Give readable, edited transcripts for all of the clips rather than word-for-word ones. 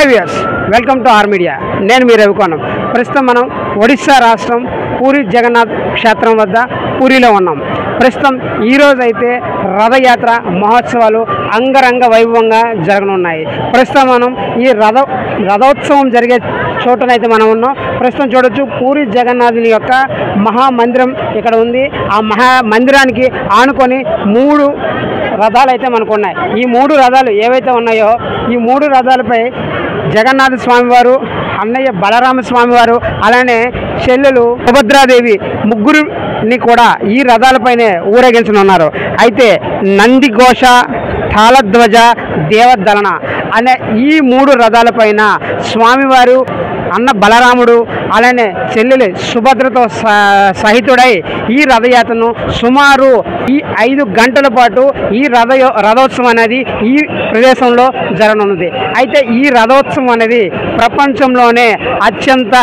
Hi viewers, welcome to R media. నేను మీ రవికోణం. ప్రస్తుతం మనం ఒడిశా రాష్ట్రం పూరి జగన్నాథ్ క్షేత్రం వద్ద పూరిలో ఉన్నాం. ప్రస్తుతం ఈరోజు అయితే రథయాత్ర మహోత్సవాలు అంగరంగ వైభవంగా జరగనున్నాయి. ప్రస్తుతం మనం ఈ రథోత్సవం జరిగే చోటనైతే మనం ఉన్నాం. ప్రస్తుతం చూడొచ్చు పూరి జగన్నాథుని యొక్క మహామందిరం ఇక్కడ ఉంది. ఆ మహామందిరానికి ఆనుకొని 3 రథాలు అయితే మనకు ఉన్నాయి. ఈ 3 రథాలు ఏవైతే ఉన్నాయో ఈ 3 రథాలపై జగన్నాథ స్వామివారు, అన్నయ్య బలరామ స్వామివారు, అలానే చెల్లెలు సుభద్రాదేవి ముగ్గురిని కూడా ఈ రథాలపైనే ఊరేగించనున్నారు. అయితే నందిఘోష, తాళధ్వజ, దేవదలన అనే ఈ 3 రథాలపైన స్వామివారు, అన్న బలరాముడు, అలానే చెల్లెలు సుభద్రతో సహితుడై ఈ రథయాత్రను సుమారు ఈ 5 గంటల పాటు ఈ రథోత్సవం అనేది ఈ ప్రదేశంలో జరగనున్నది. అయితే ఈ రథోత్సవం అనేది ప్రపంచంలోనే అత్యంత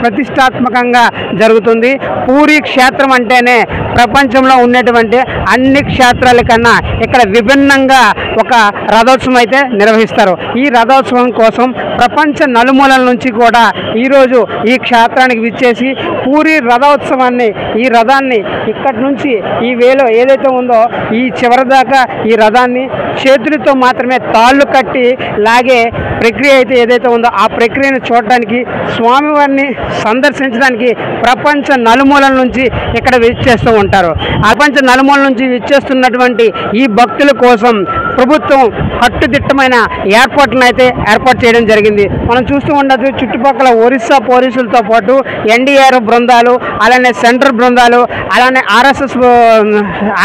ప్రతిష్టాత్మకంగా జరుగుతుంది. పూరి క్షేత్రం అంటేనే ప్రపంచంలో ఉన్నటువంటి అన్ని క్షేత్రాల కన్నా ఇక్కడ విభిన్నంగా ఒక రథోత్సవం అయితే నిర్వహిస్తారు. ఈ రథోత్సవం కోసం ప్రపంచ నలుమూలల నుంచి కూడా ఈరోజు ఈ క్షేత్రానికి విచ్చేసి పూరి రథోత్సవాన్ని, ఈ రథాన్ని ఇక్కడి నుంచి ఈ వేలో ఏదైతే ఉందో ఈ చివరి దాకా ఈ రథాన్ని చేతులతో మాత్రమే తాళ్ళు కట్టి లాగే ప్రక్రియ అయితే ఏదైతే ఉందో ఆ ప్రక్రియను చూడడానికి, స్వామివారిని సందర్శించడానికి ప్రపంచ నలుమూలల నుంచి ఇక్కడ విచ్చేస్తూ ఉంటారు. ప్రపంచ నలుమూలల నుంచి విచ్చేస్తున్నటువంటి ఈ భక్తుల కోసం ప్రభుత్వం కట్టుదిట్టమైన ఏర్పాట్లను అయితే ఏర్పాటు చేయడం జరిగింది. మనం చూస్తూ ఉండొచ్చు, చుట్టుపక్కల ఒరిస్సా పోలీసులతో పాటు ఎన్డీఆర్ఎఫ్ బృందాలు, అలానే సెంట్రల్ బృందాలు, అలానే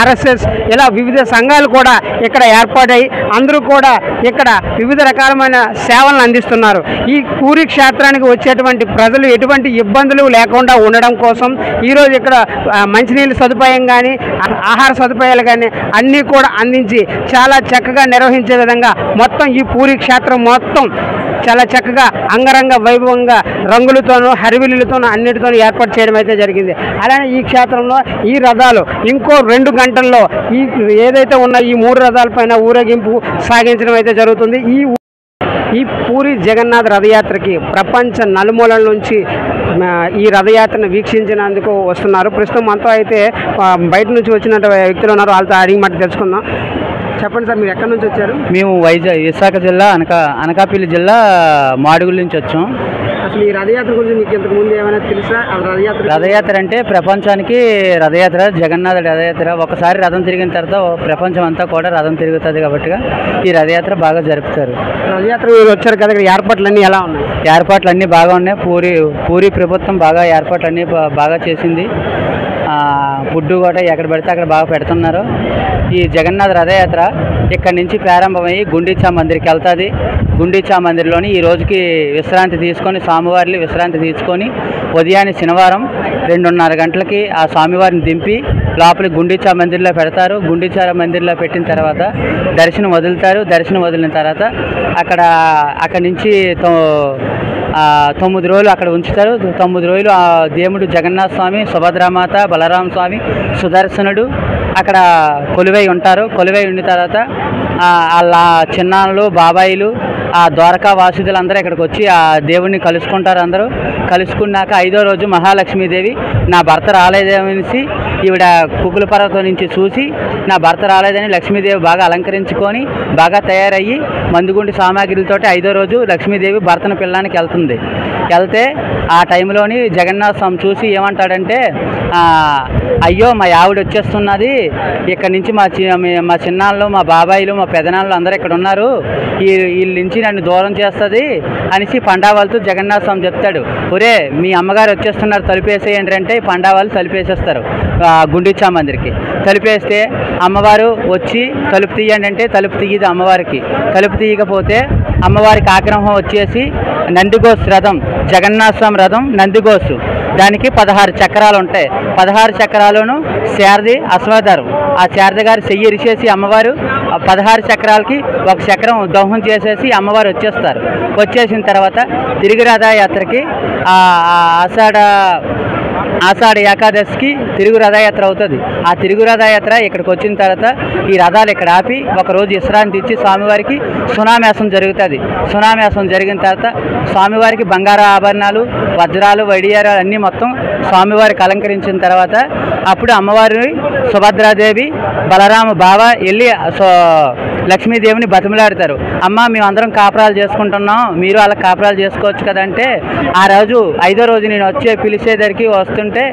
ఆర్ఎస్ఎస్ ఇలా వివిధ సంఘాలు కూడా ఇక్కడ ఏర్పాటై అందరూ కూడా ఇక్కడ వివిధ రకాలమైన సేవలను అందిస్తున్నారు. ఈ పూరి క్షేత్రానికి వచ్చేటువంటి ప్రజలు ఎటువంటి ఇబ్బందులు లేకుండా ఉండడం కోసం ఈరోజు ఇక్కడ మంచినీళ్ళ సదుపాయం కానీ, ఆహార సదుపాయాలు కానీ అన్నీ కూడా అందించి చాలా చక్కగా నిర్వహించే విధంగా మొత్తం ఈ పూరి క్షేత్రం మొత్తం చాలా చక్కగా అంగరంగ వైభవంగా రంగులతోనూ, హరివిల్లులతోనూ అన్నిటితోనూ ఏర్పాటు చేయడం అయితే జరిగింది. అలానే ఈ క్షేత్రంలో ఈ రథాలు ఇంకో 2 గంటల్లో ఈ ఏదైతే ఉన్న ఈ 3 రథాలపైన ఊరేగింపు సాగించడం అయితే జరుగుతుంది. ఈ పూరి జగన్నాథ్ రథయాత్రకి ప్రపంచ నలుమూలల నుంచి ఈ రథయాత్రను వీక్షించినందుకు వస్తున్నారు. ప్రస్తుతం మనతో అయితే బయట నుంచి వచ్చిన వ్యక్తులు ఉన్నారు. వాళ్ళతో అడిగి మాట తెలుసుకుందాం. చెప్పండి సార్, మీరు ఎక్కడి నుంచి వచ్చారు? మేము విశాఖ జిల్లా అనకాపల్లి జిల్లా మాడుగుల నుంచి వచ్చాం. అసలు ఈ రథయాత్ర గురించి మీకు ఇంతకు ముందు ఏమైనా తెలుసా? రథయాత్ర అంటే ప్రపంచానికి రథయాత్ర, జగన్నాథ రథయాత్ర. ఒకసారి రథం తిరిగిన తర్వాత ప్రపంచం అంతా కూడా రథం తిరుగుతుంది కాబట్టి ఈ రథయాత్ర బాగా జరుపుతారు. రథయాత్ర వచ్చారు కదా, ఇక్కడ ఏర్పాట్లన్నీ ఎలా ఉన్నాయి? ఏర్పాట్లన్నీ బాగా ఉన్నాయి. పూరి ప్రభుత్వం బాగా ఏర్పాట్లన్నీ బాగా చేసింది. ఫుడ్ కూడా ఎక్కడ పడితే అక్కడ బాగా పెడుతున్నారు. ఈ జగన్నాథ రథయాత్ర ఇక్కడి నుంచి ప్రారంభమయ్యి గుండీచా మందిర్కి వెళ్తుంది. గుండీచా మందిర్లోని ఈ రోజుకి విశ్రాంతి తీసుకొని, స్వామివారిని విశ్రాంతి తీసుకొని ఉదయాన్నే శనివారం 2:30 గంటలకి ఆ స్వామివారిని దింపి లోపలికి గుండీచా మందిర్లో పెడతారు. గుండీచా మందిర్లో పెట్టిన తర్వాత దర్శనం వదులుతారు. దర్శనం వదిలిన తర్వాత అక్కడి నుంచి 9 రోజులు అక్కడ ఉంచుతారు. 9 రోజులు ఆ దేవుడు జగన్నాథ స్వామి, సుభద్రామాత, బలరామ స్వామి, సుదర్శనుడు అక్కడ కొలువై ఉంటారు. కొలువై ఉండిన తర్వాత వాళ్ళ చిన్నాన్నలు, బాబాయిలు, ఆ ద్వారకా వాసుదులు అందరూ ఇక్కడికి వచ్చి ఆ దేవుడిని కలుసుకుంటారు. అందరూ కలుసుకున్నాక 5వ రోజు మహాలక్ష్మీదేవి నా భర్త రాలేదేమనేసి ఈవిడ కుకుల పర్వతం నుంచి చూసి నా భర్త రాలేదని లక్ష్మీదేవి బాగా అలంకరించుకొని బాగా తయారయ్యి మందుగుండి సామాగ్రిలతోటి 5వ రోజు లక్ష్మీదేవి భర్తను పిల్లానికి వెళ్తే ఆ టైంలోని జగన్నాథ స్వామి చూసి ఏమంటాడంటే, అయ్యో మా ఆవిడ వచ్చేస్తున్నది, ఇక్కడ నుంచి మా చిన్నాళ్ళు, మా బాబాయిలు, మా పెదనాళ్ళు అందరూ ఇక్కడ ఉన్నారు, వీళ్ళ నుంచి నన్ను దూరం చేస్తుంది అనేసి పండావాళ్ళతో జగన్నాథ స్వామి చెప్తాడు. ఒరే మీ అమ్మగారు వచ్చేస్తున్నారు, తలుపేసేయండి అంటే పండావాళ్ళు తలుపేసేస్తారు. గుండీచా మందిరికి తలుపేస్తే అమ్మవారు వచ్చి తలుపు తీయండి అంటే తలుపు తీయదు అమ్మవారికి. తలుపు తీయకపోతే అమ్మవారికి ఆగ్రహం వచ్చేసి నందిఘోష్ రథం, జగన్నాథ స్వామి రథం నందిఘోష్, దానికి 16 చక్రాలు ఉంటాయి. 16 చక్రాలను శారది అశ్వధరం, ఆ శారద గారు చెయ్యి ఇరిచేసి అమ్మవారు 16 చక్రాలకి 1 చక్రం దహనం చేసేసి అమ్మవారు వచ్చేస్తారు. వచ్చేసిన తర్వాత తిరిగి రథయాత్రకి ఆషాఢ ఆషాఢ ఏకాదశికి తిరుగు రథయాత్ర అవుతుంది. ఆ తిరుగు రథయాత్ర ఇక్కడికి వచ్చిన తర్వాత ఈ రథాలు ఇక్కడ ఆపి ఒకరోజు విశ్రాంతి ఇచ్చి స్వామివారికి సునామేసం జరుగుతుంది. సునామేసం జరిగిన తర్వాత స్వామివారికి బంగారు ఆభరణాలు, వజ్రాలు, వడియారాలు అన్నీ మొత్తం స్వామివారికి అలంకరించిన తర్వాత అప్పుడు అమ్మవారిని సుభద్రాదేవి, బలరామ బావ వెళ్ళి లక్ష్మీదేవిని బతిమలాడతారు. అమ్మ మేమందరం కాపురాలు చేసుకుంటున్నాం, మీరు అలా కాపురాలు చేసుకోవచ్చు కదంటే ఆ రోజు 5వ రోజు నేను పిలిచేదరికి వస్తుంటే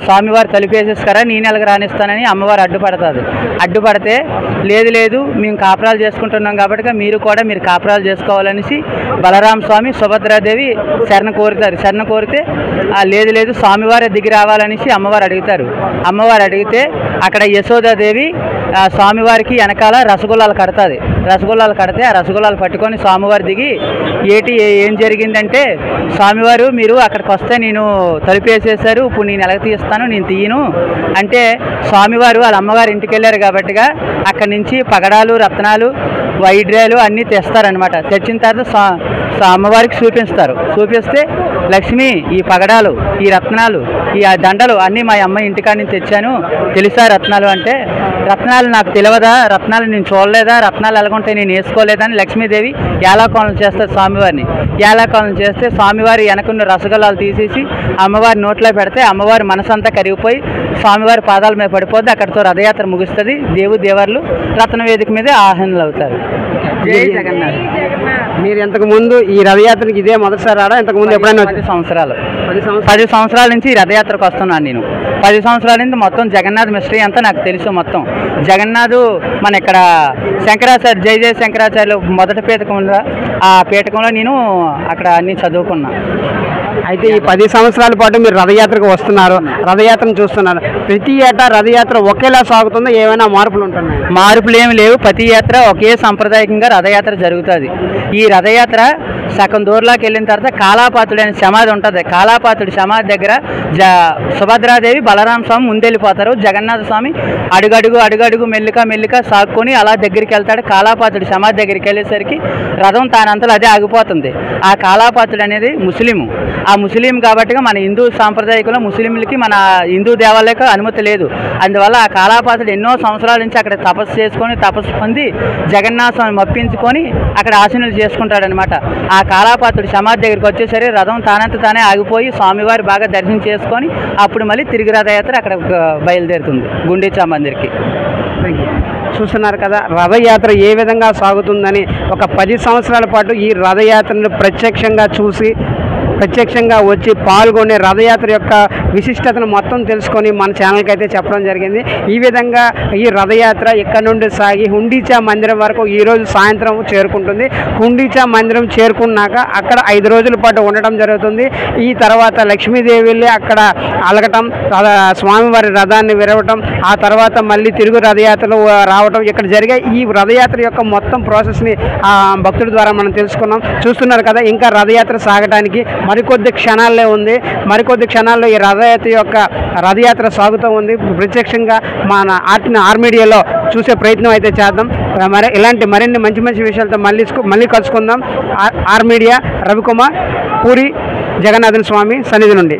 స్వామివారు తలుపేసేసుకరా నేను ఎలాగ రాణిస్తానని అమ్మవారు అడ్డుపడుతుంది. అడ్డుపడితే లేదు మేము కాపురాలు చేసుకుంటున్నాం కాబట్టి మీరు కాపురాలు చేసుకోవాలనేసి బలరామ స్వామి సుభద్రాదేవి శరణ కోరుతారు. శరణ కోరితే లేదు స్వామివారి దిగి రావాలనేసి అమ్మవారు అడుగుతారు. అమ్మవారు అడిగితే అక్కడ యశోదాదేవి స్వామివారికి వెనకాల రసగుల్లాలు కడతాది. రసగుల్లాలు కడితే ఆ రసగుల్లాలు పట్టుకొని స్వామివారి దిగి ఏం జరిగిందంటే స్వామివారు మీరు అక్కడికి వస్తే నేను తలుపేసేసారు, ఇప్పుడు నేను ఎలాగ తీస్తాను, నేను తీయను అంటే స్వామివారు వాళ్ళ అమ్మవారి ఇంటికి వెళ్ళారు కాబట్టిగా అక్కడి నుంచి పగడాలు, రత్నాలు, వైడ్రాలు అన్నీ తెస్తారనమాట. తెచ్చిన తర్వాత అమ్మవారికి చూపిస్తారు. చూపిస్తే లక్ష్మి ఈ పగడాలు, ఈ రత్నాలు, ఈ దండలు అన్నీ మా అమ్మ ఇంటికాడ నుంచి తెచ్చాను, తెలుసా రత్నాలు అంటే రత్నాలు నాకు తెలియదా, రత్నాలు నేను చూడలేదా, రత్నాలు ఎలాగుంటే నేను వేసుకోలేదని లక్ష్మీదేవి ఏలాకోణం చేస్తారు స్వామివారిని. ఏలాకోణం చేస్తే స్వామివారి వెనకున్న రసగుల్లాలు తీసేసి అమ్మవారి నోట్లో పెడితే అమ్మవారి మనసంతా కరిగిపోయి స్వామివారి పాదాల మీద పడిపోద్ది. అక్కడితో రథయాత్ర ముగుస్తుంది. దేవర్లు రత్న వేదిక మీద ఆహ్వానులు అవుతారు. జై జగన్నాథ్. మీరు ఇంతకు ముందు ఈ రథయాత్రకి ఇదే మొదటిసారి రావడం? ఇంతకు ముందు ఎప్పుడైనా? 10 సంవత్సరాల నుంచి ఈ రథయాత్రకు వస్తున్నాను నేను. 10 సంవత్సరాల నుంచి మొత్తం జగన్నాథ్ మిస్టరీ అంతా నాకు తెలుసు. మొత్తం జగన్నాథ్ మన ఇక్కడ శంకరాచార్య జయ శంకరాచార్యులు మొదటి పీఠకంలో, ఆ పీఠకంలో నేను అక్కడ అన్ని చదువుకున్నా. అయితే ఈ 10 సంవత్సరాల పాటు మీరు రథయాత్రకు వస్తున్నారు, రథయాత్రను చూస్తున్నారు. ప్రతి ఏటా రథయాత్ర ఒకేలా సాగుతుందో ఏమైనా మార్పులు ఉంటున్నాయి? మార్పులు ఏమి లేవు. ప్రతి యాత్ర ఒకే సాంప్రదాయకంగా రథయాత్ర జరుగుతుంది. ఈ రథయాత్ర సగం దూరంలోకి వెళ్ళిన తర్వాత కాలాపాతుడు అనే సమాధి ఉంటుంది. కాలాపాతుడి సమాధి దగ్గర సుభద్రాదేవి, బలరామ స్వామి ముందెళ్ళిపోతారు. జగన్నాథ స్వామి అడుగడుగు మెల్లిక సాగుకొని అలా దగ్గరికి వెళ్తాడు. కాలాపాతుడి సమాధి దగ్గరికి వెళ్ళేసరికి రథం తానంతలో అదే ఆగిపోతుంది. ఆ కాలాపాతుడు అనేది ముస్లిము. ఆ ముస్లిం కాబట్టి మన హిందూ సాంప్రదాయకులు ముస్లింలకి మన హిందూ దేవాలయకు అనుమతి లేదు. అందువల్ల ఆ కాలాపాతుడు ఎన్నో సంవత్సరాల నుంచి అక్కడ తపస్సు పొంది జగన్నాథ స్వామిని మప్పించుకొని అక్కడ ఆశీనులు చేసుకుంటాడనమాట. ఆ కాలాపాతుడి సమాధి దగ్గరికి వచ్చేసరికి రథం తానే ఆగిపోయి స్వామివారి బాగా దర్శనం చేసుకొని అప్పుడు మళ్ళీ తిరిగి రథయాత్ర అక్కడ బయలుదేరుతుంది గుండీచా మందిర్కి. చూస్తున్నారు కదా రథయాత్ర ఏ విధంగా సాగుతుందని. ఒక 10 సంవత్సరాల పాటు ఈ రథయాత్రను ప్రత్యక్షంగా వచ్చి పాల్గొనే రథయాత్ర యొక్క విశిష్టతను మొత్తం తెలుసుకొని మన ఛానల్కి అయితే చెప్పడం జరిగింది. ఈ విధంగా ఈ రథయాత్ర ఇక్కడ నుండి సాగి హుండీచా మందిరం వరకు ఈరోజు సాయంత్రం చేరుకుంటుంది. హుండీచా మందిరం చేరుకున్నాక అక్కడ 5 రోజుల పాటు ఉండటం జరుగుతుంది. ఈ తర్వాత లక్ష్మీదేవి వెళ్ళి అక్కడ అలగటం, స్వామివారి రథాన్ని విరవటం, ఆ తర్వాత మళ్ళీ తిరుగు రథయాత్రలు రావటం, ఇక్కడ జరిగే ఈ రథయాత్ర యొక్క మొత్తం ప్రాసెస్ని భక్తుల ద్వారా మనం తెలుసుకున్నాం. చూస్తున్నారు కదా ఇంకా రథయాత్ర సాగటానికి మరికొద్ది క్షణాల్లో ఉంది. మరికొద్ది క్షణాల్లో ఈ రథయాత్ర సాగుతూ ఉంది. ప్రత్యక్షంగా మన ఆర్ మీడియాలో చూసే ప్రయత్నం అయితే చేద్దాం. ఇలాంటి మరిన్ని మంచి విషయాలతో మళ్ళీ కలుసుకుందాం. ఆర్ మీడియా, రవికుమార్, పూరి జగన్నాథన్ స్వామి సన్నిధి నుండి.